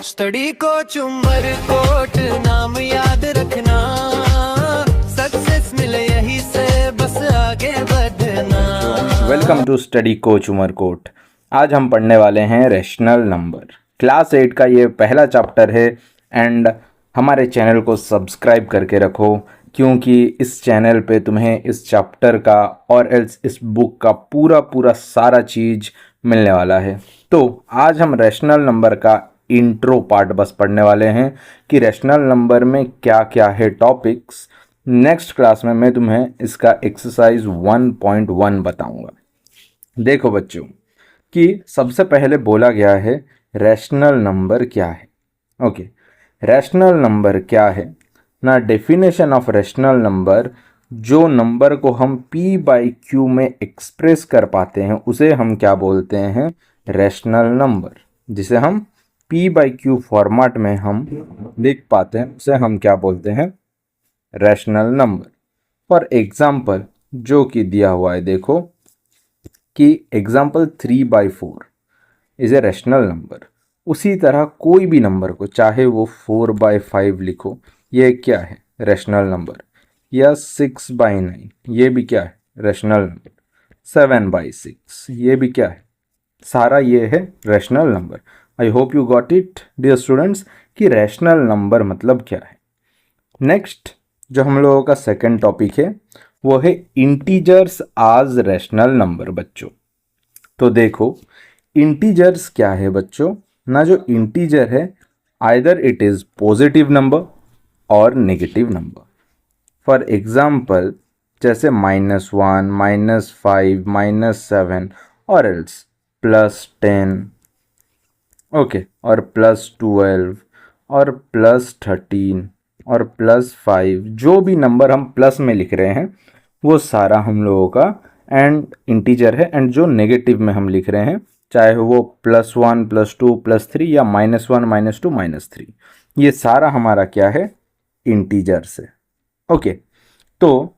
Study coach Umarkot नाम याद रखना, सक्सेस मिले यहीं से बस आगे बढ़ना। Welcome to study coach Umarkot. आज हम पढ़ने वाले हैं रैशनल नंबर। क्लास 8 का ये पहला चैप्टर है एंड हमारे चैनल को सब्सक्राइब करके रखो, क्योंकि इस चैनल पे तुम्हें इस चैप्टर का और एल्स इस बुक का पूरा सारा चीज़ मिलने वाला है। तो आज हम रैशनल नंबर का इंट्रो पार्ट बस पढ़ने वाले हैं कि रैशनल नंबर में क्या क्या है टॉपिक्स। नेक्स्ट क्लास में मैं तुम्हें इसका एक्सरसाइज 1.1 बताऊंगा। देखो बच्चों कि सबसे पहले बोला गया है रैशनल नंबर क्या है। ओके, रैशनल नंबर क्या है ना। डेफिनेशन ऑफ रैशनल नंबर, जो नंबर को हम p बाई क्यू में एक्सप्रेस कर पाते हैं उसे हम क्या बोलते हैं, रैशनल नंबर। जिसे हम p बाई क्यू फॉर्मेट में हम लिख पाते हैं उसे हम क्या बोलते हैं, रैशनल नंबर। फॉर एग्जाम्पल जो कि दिया हुआ है, देखो कि example 3/4 is a rational number. उसी तरह कोई भी नंबर को, चाहे वो 4/5 लिखो, ये क्या है, रैशनल नंबर। या 6/9 ये भी क्या है, रैशनल नंबर। 7/6 ये भी क्या है, सारा ये है rational number. I hope you got it dear students कि रैशनल नंबर मतलब क्या है। नेक्स्ट जो हम लोगों का सेकंड टॉपिक है वो है इंटीजर्स आज रैशनल नंबर बच्चों। तो देखो इंटीजर्स क्या है बच्चों ना। जो इंटीजर है either it is positive number और नेगेटिव नंबर। फॉर एग्जाम्पल जैसे -1, -5, -7 और एल्स +10, ओके, और +12 और +13 और +5, जो भी नंबर हम प्लस में लिख रहे हैं वो सारा हम लोगों का एंड इंटीजर है। एंड जो नेगेटिव में हम लिख रहे हैं, चाहे वो +1, +2, +3 या -1, -2, -3, ये सारा हमारा क्या है, इंटीजर्स है। ओके, तो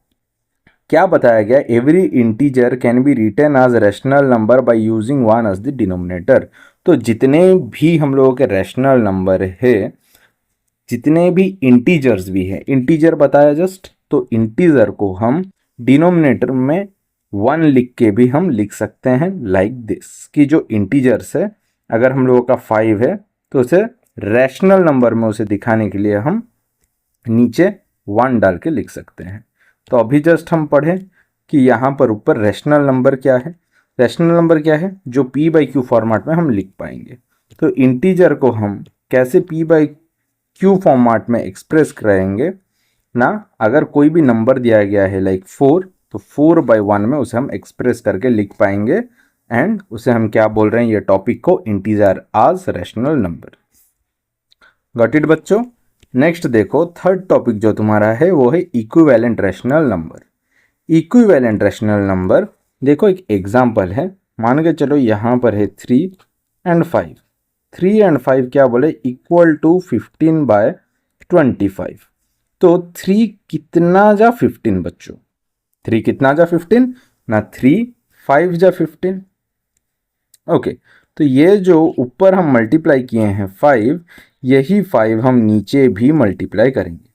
क्या बताया गया, every integer can be written as rational number by using 1 as the denominator. तो जितने भी हम लोगों के रैशनल नंबर है, जितने भी इंटीजर्स भी है, इंटीजर बताया जस्ट, तो इंटीजर को हम डिनोमिनेटर में 1 लिख के भी हम लिख सकते हैं लाइक दिस। कि जो इंटीजर्स है, अगर हम लोगों का 5 है तो उसे रैशनल नंबर में उसे दिखाने के लिए हम नीचे 1 डाल के लिख सकते हैं। तो अभी जस्ट हम पढ़ें कि यहाँ पर ऊपर रैशनल नंबर क्या है। रैशनल नंबर क्या है, जो p बाई क्यू फॉर्मेट में हम लिख पाएंगे। तो इंटीजर को हम कैसे p बाई क्यू फॉर्मेट में एक्सप्रेस करेंगे ना। अगर कोई भी नंबर दिया गया है लाइक 4, तो 4/1 में उसे हम एक्सप्रेस करके लिख पाएंगे एंड उसे हम क्या बोल रहे हैं, ये टॉपिक को इंटीजर आज रैशनल नंबर। गॉट इट बच्चों। नेक्स्ट देखो थर्ड टॉपिक जो तुम्हारा है वो है equivalent rational number. Equivalent rational number, देखो एक एग्जांपल है, मान के चलो यहाँ पर है 3 एंड 5। 3 एंड 5 क्या बोले, इक्वल टू 15/25। तो 3 कितना जा 15 बच्चों, 3 कितना जा 15 ना, 3 5 जा 15। ओके, तो ये जो ऊपर हम मल्टीप्लाई किए हैं 5, यही 5 हम नीचे भी मल्टीप्लाई करेंगे।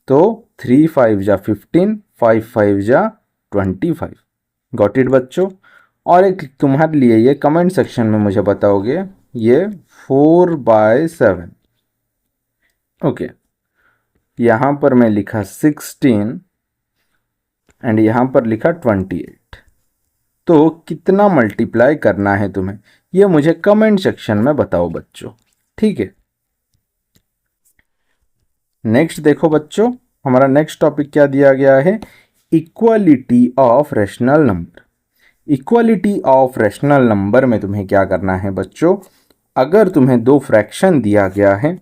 तो 3 5 जा 15, 5 5 जा 25। गॉट इट बच्चों। और एक तुम्हारे लिए ये कमेंट सेक्शन में मुझे बताओगे, ये 4/7। ओके, यहाँ पर मैं लिखा 16 एंड यहाँ पर लिखा 28। तो कितना मल्टीप्लाई करना है तुम्हें, ये मुझे कमेंट सेक्शन में बताओ बच्चों, ठीक है। नेक्स्ट देखो बच्चों, हमारा नेक्स्ट टॉपिक क्या दिया गया है, equality of rational number. Equality of rational number में तुम्हें क्या करना है बच्चों, अगर तुम्हें दो फ्रैक्शन दिया गया है,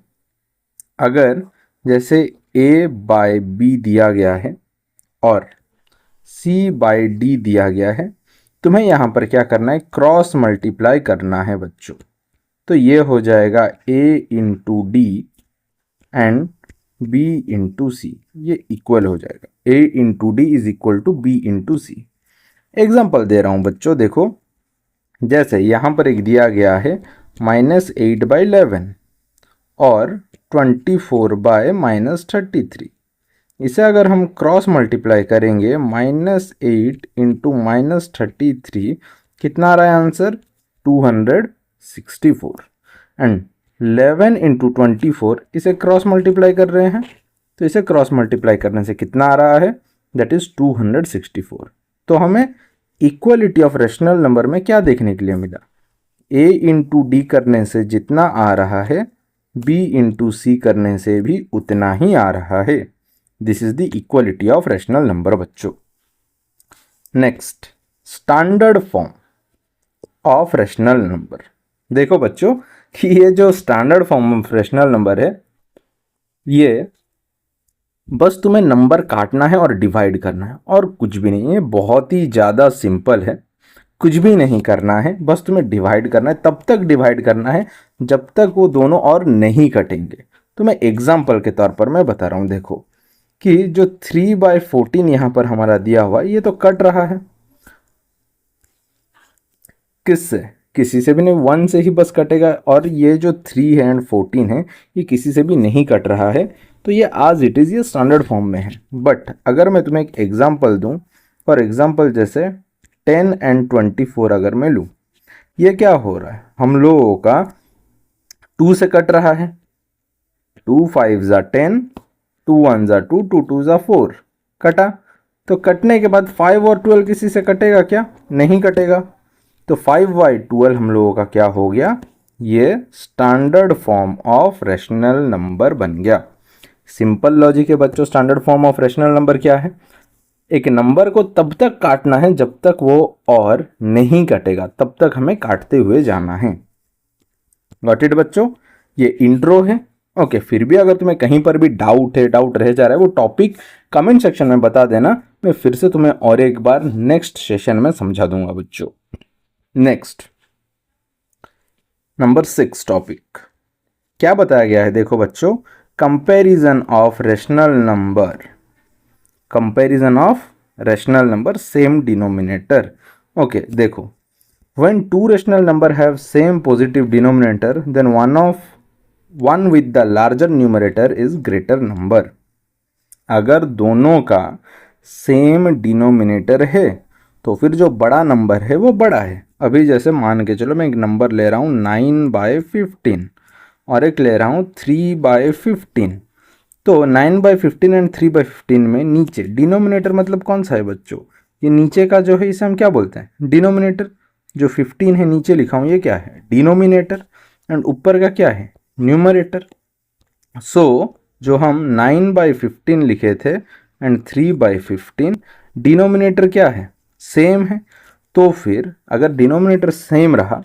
अगर जैसे a बाय b दिया गया है और c बाय d दिया गया है, तुम्हें यहाँ पर क्या करना है, क्रॉस मल्टीप्लाई करना है बच्चों। तो ये हो जाएगा a into D and b into C, ये इक्वल हो जाएगा। a into D is equal to b into C. Example दे रहा हूँ बच्चों, देखो जैसे यहाँ पर एक दिया गया है -8/11, और 24/-33। इसे अगर हम क्रॉस मल्टीप्लाई करेंगे, -8 इंटू -33 कितना आ रहा है आंसर? 264। एंड 11 इंटू 24 इसे क्रॉस मल्टीप्लाई कर रहे हैं, तो इसे क्रॉस मल्टीप्लाई करने से कितना आ रहा है? That is 264। तो हमें इक्वलिटी ऑफ रैशनल नंबर में क्या देखने के लिए मिला? a इंटू डी करने से जितना आ रहा है, b इंटू सी करने से भी उतना ही आ रहा है। This is the equality of rational number बच्चों। Next, standard form of rational number. देखो बच्चों कि ये जो standard form of rational number है, ये बस तुम्हें नंबर काटना है और डिवाइड करना है और कुछ भी नहीं है। बहुत ही ज़्यादा सिंपल है, कुछ भी नहीं करना है, बस तुम्हें डिवाइड करना है। तब तक डिवाइड करना है जब तक वो दोनों और नहीं कटेंगे। तो मैं एग्जाम्पल के तौर पर मैं बता रहा हूँ। देखो कि जो 3/14 यहाँ पर हमारा दिया हुआ ये तो कट रहा है, किससे? किसी से भी नहीं, 1 से ही बस कटेगा। और ये जो 3 है एंड 14 है ये किसी से भी नहीं कट रहा है, तो ये आज इट इज़ ये स्टैंडर्ड फॉर्म में है। बट अगर मैं तुम्हें एक एग्जांपल दूं, फॉर एग्जांपल जैसे 10 एंड 24 अगर मैं लूँ, ये क्या हो रहा है? हम लोगों का 2 से कट रहा है, 2 5 ज़ा 10, 2 1 ज़ा 2, 2 2 ज़ा 4, कटा। तो कटने के बाद 5 और 12 किसी से कटेगा क्या? नहीं कटेगा। तो 5/12 हम लोगों का क्या हो गया? ये standard form of rational number बन गया। सिंपल लॉजिक है बच्चों। Standard form of rational number क्या है? एक नंबर को तब तक काटना है जब तक वो और नहीं कटेगा, तब तक हमें काटते हुए जाना है। गॉट इट बच्चों? ये इंट्रो है। ओके, फिर भी अगर तुम्हें कहीं पर भी डाउट है, डाउट रह जा रहा है, वो टॉपिक कमेंट सेक्शन में बता देना, मैं फिर से तुम्हें और एक बार नेक्स्ट सेशन में समझा दूंगा बच्चों। नेक्स्ट, नंबर 6 टॉपिक क्या बताया गया है? देखो बच्चों, comparison of rational number, comparison of rational number same denominator. Okay, देखो, when two rational number have same positive denominator, then one with the larger numerator is greater number। अगर दोनों का सेम डिनोमिनेटर है तो फिर जो बड़ा नंबर है वो बड़ा है। अभी जैसे मान के चलो मैं एक नंबर ले रहा हूँ 9/15 और एक ले रहा हूँ 3/15। तो 9/15 एंड 3/15 में नीचे डिनोमिनेटर मतलब कौन सा है बच्चों? ये नीचे का जो है इसे हम क्या बोलते हैं? डिनोमिनेटर। जो 15 है नीचे लिखा हूँ ये क्या है? डिनोमिनेटर। एंड ऊपर का क्या है? न्यूमरेटर। सो जो हम 9/15 लिखे थे एंड 3/15, डिनोमिनेटर क्या है? सेम है। तो फिर अगर डिनोमिनेटर सेम रहा,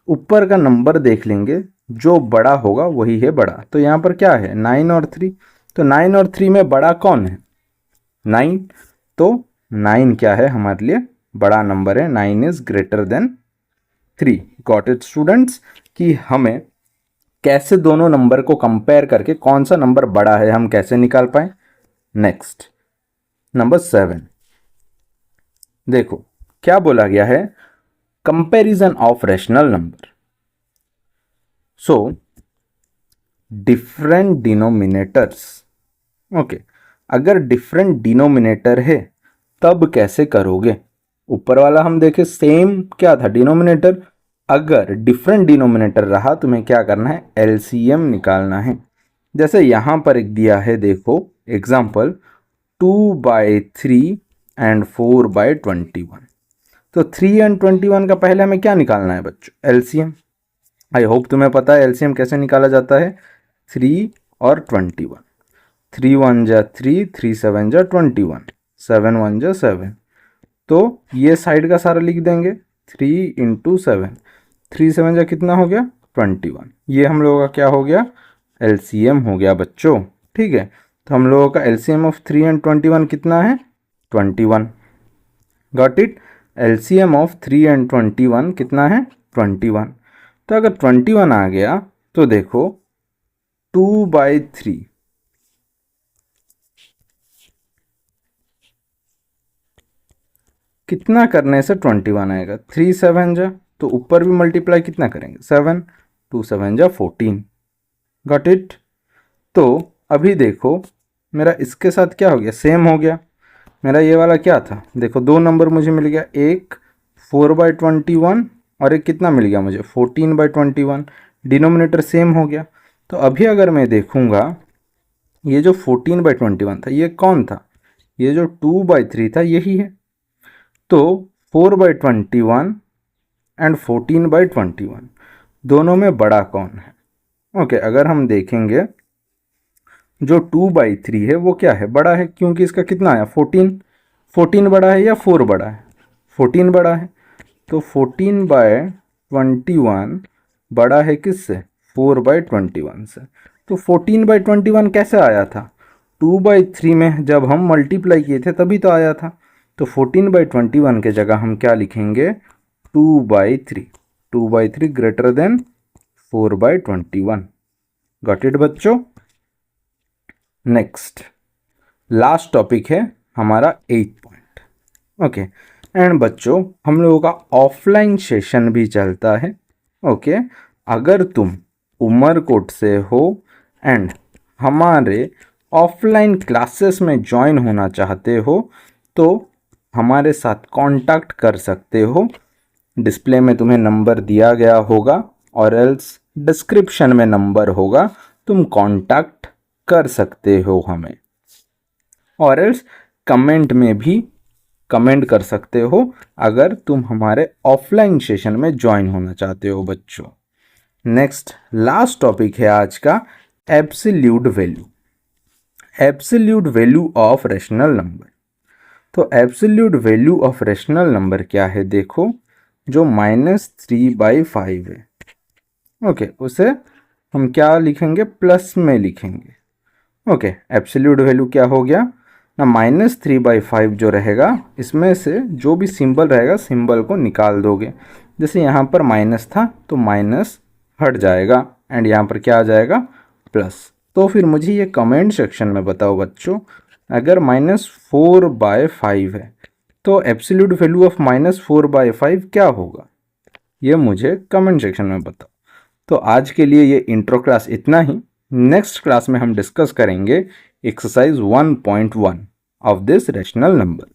ऊपर का नंबर देख लेंगे, जो बड़ा होगा वही है बड़ा। तो यहाँ पर क्या है? 9 और 3। तो 9 और 3 में बड़ा कौन है? 9। तो 9 क्या है हमारे लिए? बड़ा नंबर है। 9 is greater than 3। Got it students? कि हमें कैसे दोनों नंबर को कंपेयर करके कौन सा नंबर बड़ा है हम कैसे निकाल पाए। नेक्स्ट, नंबर 7 देखो क्या बोला गया है? Comparison of rational number. So different denominators. Okay, अगर डिफरेंट डिनोमिनेटर है तब कैसे करोगे? ऊपर वाला हम देखे सेम क्या था डिनोमिनेटर। अगर डिफरेंट डिनोमिनेटर रहा तुम्हें क्या करना है? एलसीएम निकालना है। जैसे यहाँ पर एक दिया है, देखो एग्जाम्पल 2/3 एंड 4/21। तो 3 एंड 21 का पहले हमें क्या निकालना है बच्चों? एलसीएम। आई होप तुम्हें पता है एलसीएम कैसे निकाला जाता है। 3 और 21, 3 1 जा 3, 3 7 जा 21, 7 1 जा 7। तो ये साइड का सारा लिख देंगे 3 इंटू 7, 3 7 जा कितना हो गया? 21। ये हम लोगों का क्या हो गया? एलसीएम हो गया बच्चों। ठीक है, तो हम लोगों का एलसीएम ऑफ 3 एंड 21 कितना है? 21। Got it? LCM of 3 and 21 कितना है? 21। तो अगर 21 आ गया तो देखो 2/3 कितना करने से 21 आएगा? 3 7 जा, तो ऊपर भी मल्टीप्लाई कितना करेंगे? 7, 2 7 जा 14। Got it. तो अभी देखो मेरा इसके साथ क्या हो गया, सेम हो गया। मेरा ये वाला क्या था, देखो दो नंबर मुझे मिल गया, एक 4/21 और एक कितना मिल गया मुझे 14/21। डिनोमिनेटर सेम हो गया। तो अभी अगर मैं देखूँगा ये जो 14/21 था ये कौन था, ये जो 2/3 था यही है। तो 4/21 एंड 14/21 दोनों में बड़ा कौन है? ओके, अगर हम देखेंगे जो 2/3 है वो क्या है, बड़ा है, क्योंकि इसका कितना आया 14 बड़ा है या 4 बड़ा है, 14 बड़ा है। तो 14/21 बड़ा है किससे, 4/21 से। तो 14/21 कैसे आया था, 2/3 में जब हम मल्टीप्लाई किए थे तभी तो आया था। तो 14/21 के जगह हम क्या लिखेंगे, 2/3, 2/3 ग्रेटर देन 4/21। गॉट इट बच्चों। नेक्स्ट लास्ट टॉपिक है हमारा 8th पॉइंट। ओके, एंड बच्चों हम लोगों का ऑफलाइन सेशन भी चलता है। ओके, अगर तुम उमरकोट से हो एंड हमारे ऑफलाइन क्लासेस में ज्वाइन होना चाहते हो तो हमारे साथ कांटेक्ट कर सकते हो। डिस्प्ले में तुम्हें नंबर दिया गया होगा और एल्स डिस्क्रिप्शन में नंबर होगा, तुम कांटेक्ट कर सकते हो हमें, और एल्स कमेंट में भी कमेंट कर सकते हो अगर तुम हमारे ऑफलाइन सेशन में ज्वाइन होना चाहते हो बच्चों। नेक्स्ट लास्ट टॉपिक है आज का, absolute value, absolute value of rational number. तो absolute value of rational number क्या है, देखो जो -3/5 है, ओके, उसे हम क्या लिखेंगे, प्लस में लिखेंगे। ओके, एब्सोल्यूट वैल्यू क्या हो गया ना, -3/5 जो रहेगा इसमें से जो भी सिंबल रहेगा सिंबल को निकाल दोगे। जैसे यहाँ पर माइनस था तो माइनस हट जाएगा एंड यहाँ पर क्या आ जाएगा, प्लस। तो फिर मुझे ये कमेंट सेक्शन में बताओ बच्चों, अगर -4/5 है तो एब्सोल्यूट वैल्यू ऑफ -4/5 क्या होगा, ये मुझे कमेंट सेक्शन में बताओ। तो आज के लिए ये इंट्रो क्लास इतना ही। नेक्स्ट क्लास में हम डिस्कस करेंगे exercise 1.1 of this rational number.